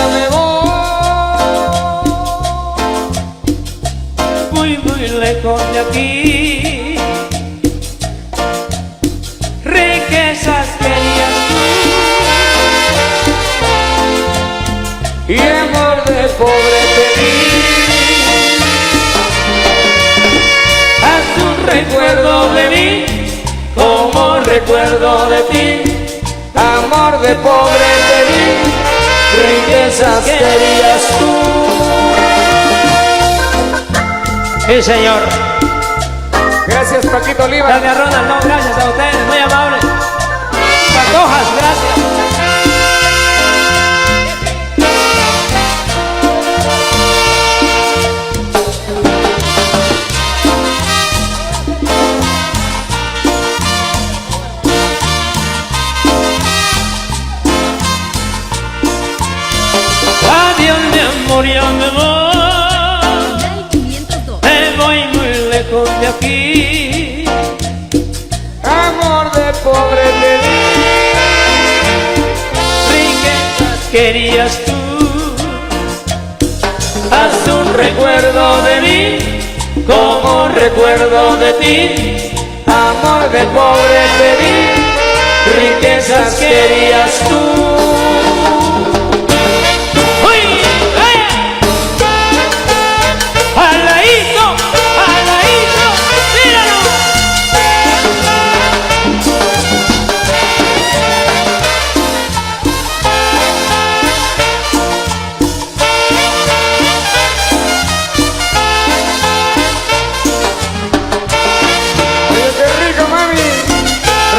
me voy muy lejos de aquí. Riquezas querías tú y amor de pobre te di. Haz un recuerdo de mí como recuerdo de ti. Amor de pobre te di, riquezas querías tú. Sí, señor. Gracias, Paquito Oliva. Gracias, Ronald. No, gracias a ustedes, muy amables. Patojas, gracias. Adiós, mi amor, ya me voy muy lejos de aquí. Amor de pobre te di. Riquezas querías tú. Haz un recuerdo de mí como recuerdo de ti. Amor de pobre te di, riquezas querías tú.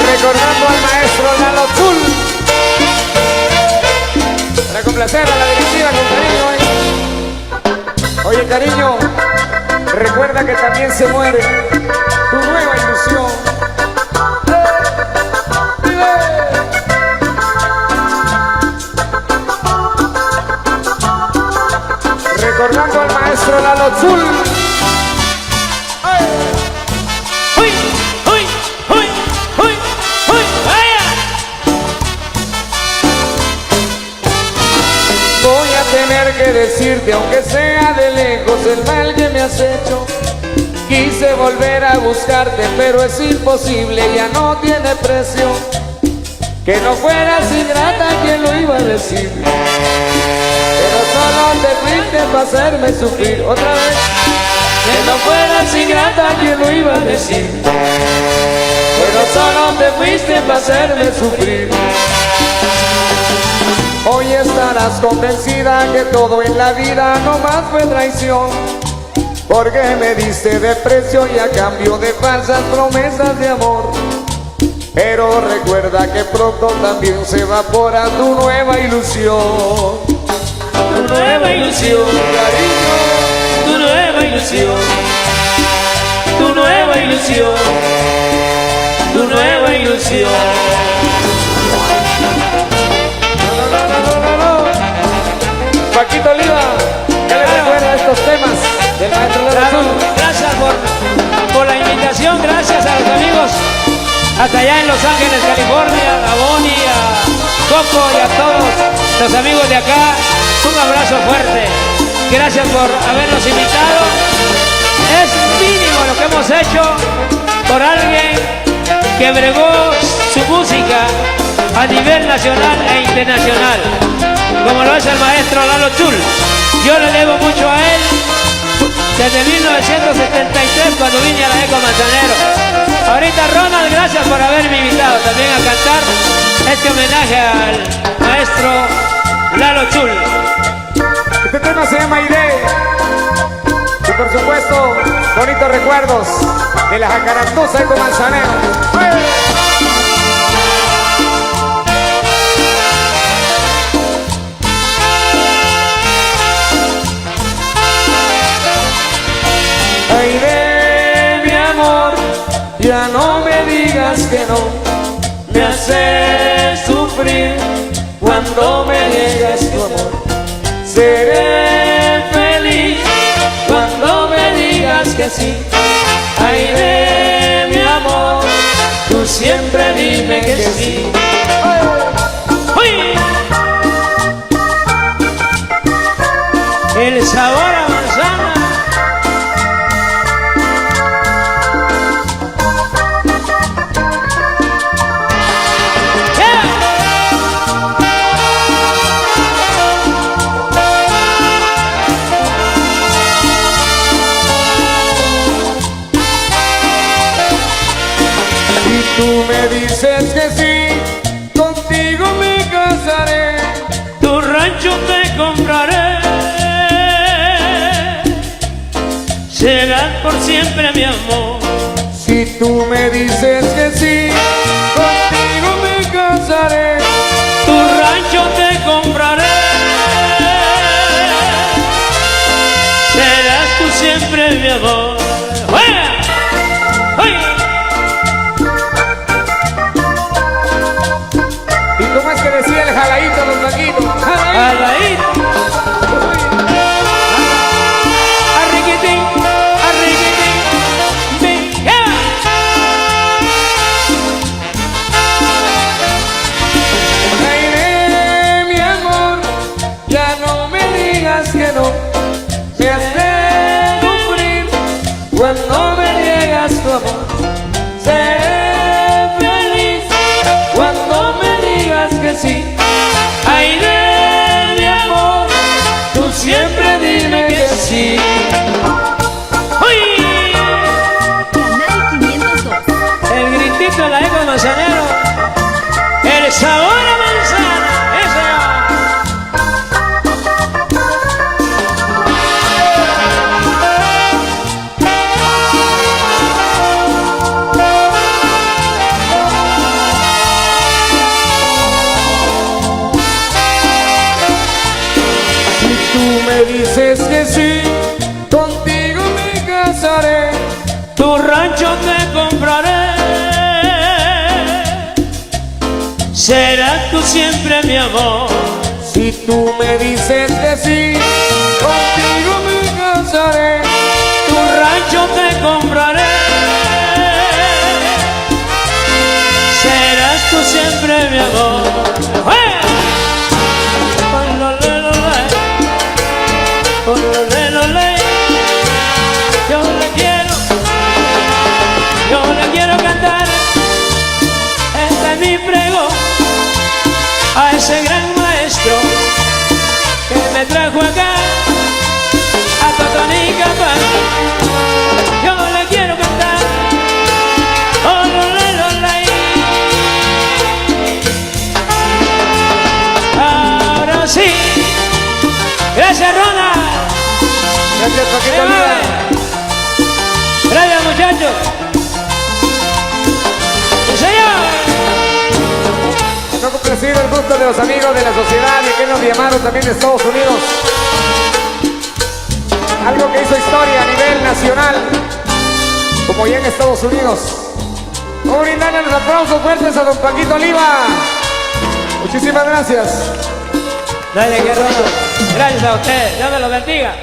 Recordando al maestro Lalo Chul. Para complacer a la directiva con cariño. Oye, cariño, recuerda que también se muere tu nueva ilusión. Recordando al maestro Lalo Chul. Tener que decirte, aunque sea de lejos, el mal que me has hecho. Quise volver a buscarte, pero es imposible, ya no tiene precio. Que no fueras ingrata, ¿quién lo iba a decir? Pero solo te fuiste para hacerme sufrir. Otra vez. Que no fueras ingrata, ¿quién lo iba a decir? Pero solo te fuiste para hacerme sufrir. Hoy estarás convencida que todo en la vida no más fue traición, porque me diste de precio y a cambio de falsas promesas de amor. Pero recuerda que pronto también se evapora tu nueva ilusión. Tu nueva ilusión, cariño. Tu nueva ilusión. Tu nueva ilusión. Tu nueva ilusión. Paquito Oliva, ¿qué le recuerda estos temas del maestro Lalo Chul? Gracias por la invitación, gracias a los amigos hasta allá en Los Ángeles, California, a Bonnie, a Coco y a todos los amigos de acá. Un abrazo fuerte. Gracias por habernos invitado. Es mínimo lo que hemos hecho por alguien que bregó su música a nivel nacional e internacional, como lo es el maestro Lalo Chul. Yo le debo mucho a él desde 1973, cuando vine a la Eco Manzanero. Ahorita, Ronald, gracias por haberme invitado también a cantar este homenaje al maestro Lalo Chul. Este tema se llama Iré. Y por supuesto, bonitos recuerdos de la Jacarandosa Eco Manzanero. Aire, mi amor, ya no me digas que no, me haces sufrir cuando me niegas tu amor. Seré feliz cuando me digas que sí. Aire, mi amor, tú siempre dime que sí. tú me dices que sí, contigo me casaré. Tu rancho te compraré. Serás por siempre mi amor. Si tú me dices que sí, contigo me casaré. Tu rancho te compraré. Serás tú siempre mi amor. ¡Fuera! ¡Uy! ¿Y cómo es que decía el jaladito, los blanquitos? Jaladito. Arriquitín, arriquitín, venga. Aire, mi amor, ya no me digas que no. Me hace sufrir cuando me niegas tu amor. Seré feliz cuando me digas que sí. Aire, mi amor, tú siempre dime que sí. ¡Uy! Canal 502. El gritito de la eco de manzanero. El sabor a manzana. Eso. Tú me dices que sí, contigo me casaré. Tu rancho te compraré. Serás tú siempre mi amor. Si tú me dices que sí, contigo me casaré. Tu rancho te compraré. Serás tú siempre mi amor. ¡Fuera! Yo le quiero cantar mi pregón a ese gran maestro que me trajo acá a Totonicapán. Yo le quiero cantar, oh, ahora sí. Gracias, Ronald. Gracias, Paquito Oliva. Gracias, muchachos. ¡Sí, señor! No complacido el gusto de los amigos de la sociedad y que nos llamaron también de Estados Unidos. Algo que hizo historia a nivel nacional, como ya en Estados Unidos. Vamos a brindarle los aplausos fuertes a don Paquito Oliva. Muchísimas gracias. Dale, que Ronald. Gracias a usted. Dios me lo bendiga.